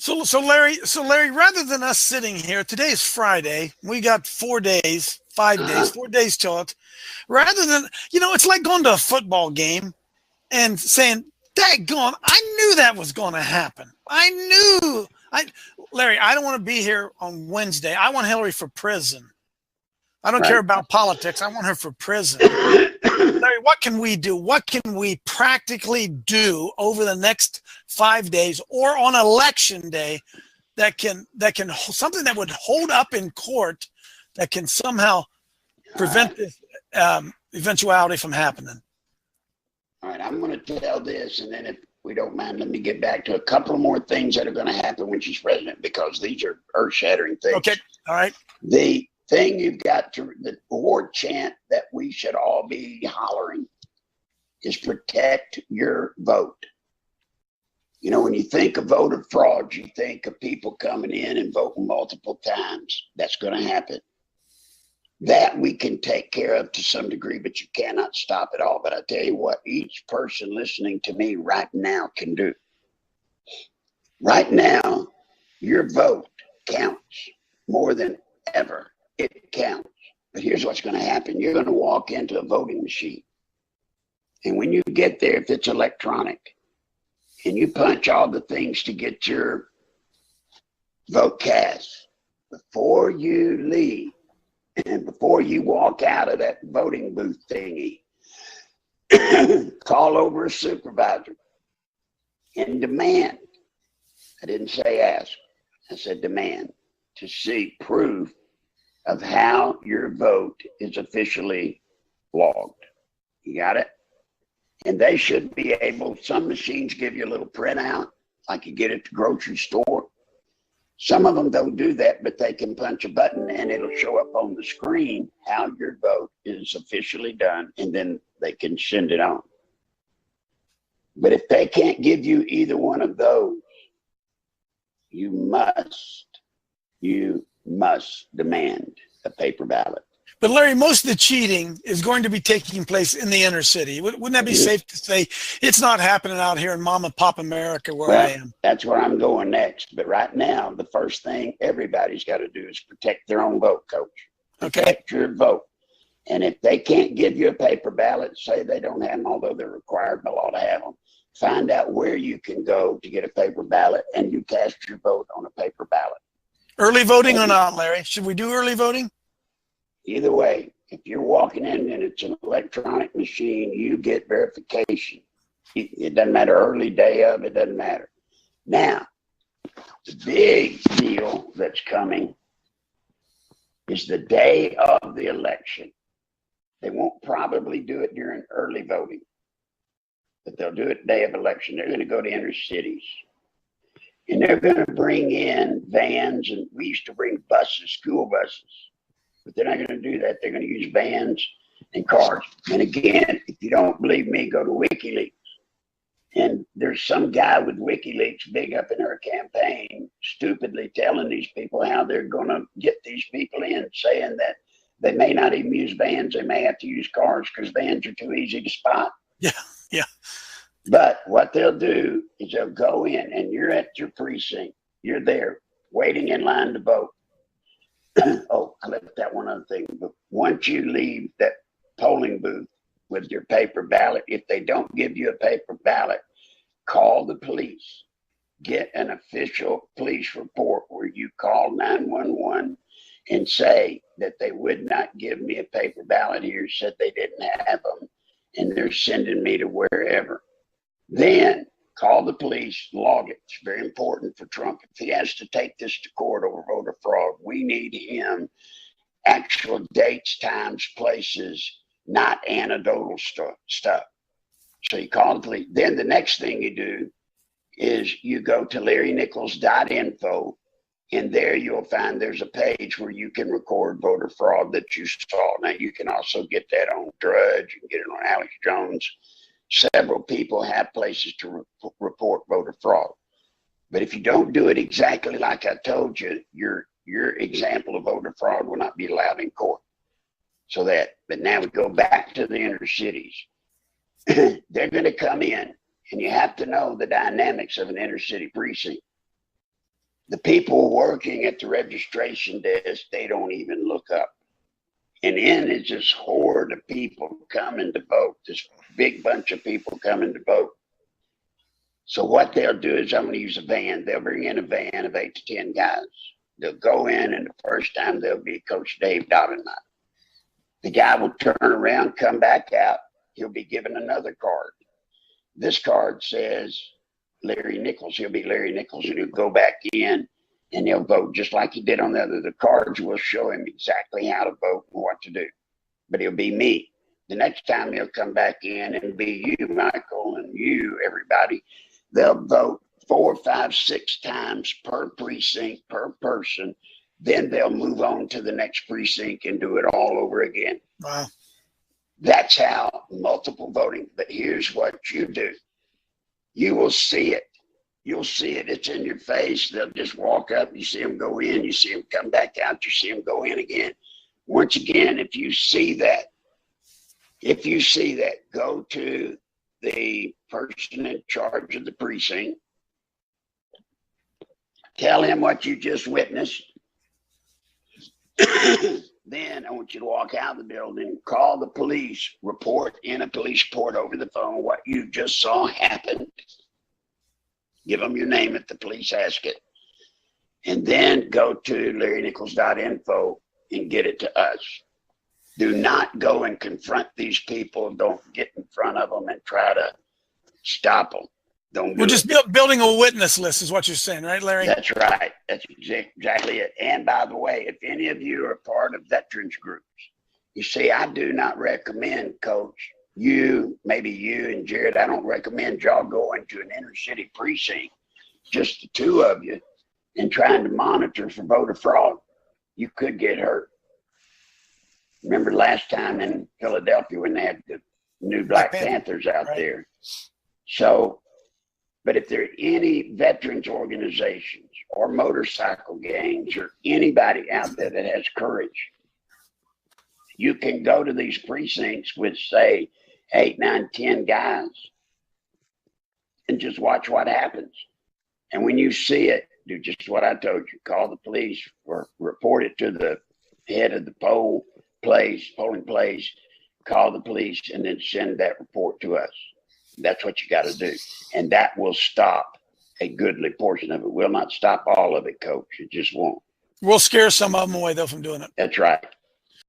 So Larry, rather than us sitting here, today is Friday. We got 4 days, 5 days, 4 days till it. Rather than, it's like going to a football game and saying, "Daggone, I knew that was going to happen. Larry, I don't want to be here on Wednesday. I want Hillary for prison. I don't care Right. about politics. I want her for prison." Larry, what can we do? What can we practically do over the next 5 days or on election day that can something that would hold up in court that can somehow prevent this eventuality from happening? All right, I'm going to tell this, and then if we don't mind, let me get back to a couple more things that are going to happen when she's president, because these are earth-shattering things. Okay, all right. The thing you've got to, the war chant that we should all be hollering is protect your vote. When you think of voter fraud, you think of people coming in and voting multiple times. That's going to happen. That we can take care of to some degree, but you cannot stop it all. But I tell you what, each person listening to me right now can do. Right now, your vote counts more than ever. It counts. But here's what's going to happen. You're going to walk into a voting machine. And when you get there, if it's electronic, and you punch all the things to get your vote cast, before you leave, and before you walk out of that voting booth thingy, call over a supervisor and demand, I didn't say ask, I said demand, to see proof of how your vote is officially logged. You got it? And they should be able, some machines give you a little printout, like you get at the grocery store. Some of them don't do that, but they can punch a button and it'll show up on the screen how your vote is officially done, and then they can send it on. But if they can't give you either one of those, you must demand a paper ballot. But Larry, most of the cheating is going to be taking place in the inner city. Wouldn't that be safe to say it's not happening out here in mom and pop America where I am? That's where I'm going next. But right now, the first thing everybody's got to do is protect their own vote, Coach. Protect your vote. And if they can't give you a paper ballot, say they don't have them, although they're required by law to have them, find out where you can go to get a paper ballot, and you cast your vote on a paper ballot. Early voting or not, Larry? Should we do early voting? Either way, if you're walking in and it's an electronic machine, you get verification. It doesn't matter, early day of, it doesn't matter. Now, the big deal that's coming is the day of the election. They won't probably do it during early voting, but they'll do it day of election. They're going to go to inner cities. And they're going to bring in vans, and we used to bring buses, school buses. But they're not going to do that. They're going to use vans and cars. And again, if you don't believe me, go to WikiLeaks. And there's some guy with WikiLeaks big up in her campaign, stupidly telling these people how they're going to get these people in, saying that they may not even use vans. They may have to use cars because vans are too easy to spot. Yeah. But what they'll do is they'll go in, and you're at your precinct. You're there waiting in line to vote. Oh, I left that one other thing. But once you leave that polling booth with your paper ballot, if they don't give you a paper ballot, call the police. Get an official police report where you call 911 and say that they would not give me a paper ballot here, said they didn't have them, and they're sending me to wherever. Then call the police, log it. It's very important for Trump. If he has to take this to court over voter fraud, we need him actual dates, times, places, not anecdotal stuff. So you call the police. Then the next thing you do is you go to LarryNichols.info, and there you'll find there's a page where you can record voter fraud that you saw. Now, you can also get that on Drudge. You can get it on Alex Jones. Several people have places to report voter fraud. But if you don't do it exactly like I told you, your example of voter fraud will not be allowed in court. But now we go back to the inner cities. They're going to come in, and you have to know the dynamics of an inner city precinct. The people working at the registration desk, they don't even look up. And in is this horde of people coming to vote, this big bunch of people coming to vote. So what they'll do is, I'm going to use a van. They'll bring in a van of 8 to 10 guys. They'll go in, and the first time there'll be Coach Dave Dobbin. The guy will turn around, come back out. He'll be given another card. This card says Larry Nichols. He'll be Larry Nichols, and he'll go back in, and he'll vote just like he did on the other. The cards will show him exactly how to vote and what to do. But he'll be me. The next time he'll come back in and be you, Michael, and you, everybody. They'll vote 4, 5, 6 times per precinct, per person. Then they'll move on to the next precinct and do it all over again. Wow. That's how multiple voting. But here's what you do. You will see it. You'll see it. It's in your face. They'll just walk up. You see them go in. You see them come back out. You see them go in again. Once again, if you see that, go to the person in charge of the precinct. Tell him what you just witnessed. Then I want you to walk out of the building, call the police, report in a police report over the phone what you just saw happen. Give them your name if the police ask it. And then go to LarryNichols.info and get it to us. Do not go and confront these people. Don't get in front of them and try to stop them. We're just building a witness list is what you're saying, right, Larry? That's right. That's exactly it. And by the way, if any of you are part of veterans groups, you see, I do not recommend, Coach, maybe you and Jared, I don't recommend y'all going to an inner city precinct, just the two of you, and trying to monitor for voter fraud. You could get hurt. Remember last time in Philadelphia when they had the new Black Panthers out there. So, but if there are any veterans organizations or motorcycle gangs or anybody out there that has courage, you can go to these precincts with, say, 8, 9, 10 guys and just watch what happens. And when you see it, do just what I told you. Call the police or report it to the head of the polling place, call the police, and then send that report to us. That's what you got to do. And that will stop a goodly portion of it. Will not stop all of it, Coach. It just won't. We'll scare some of them away, though, from doing it. That's right.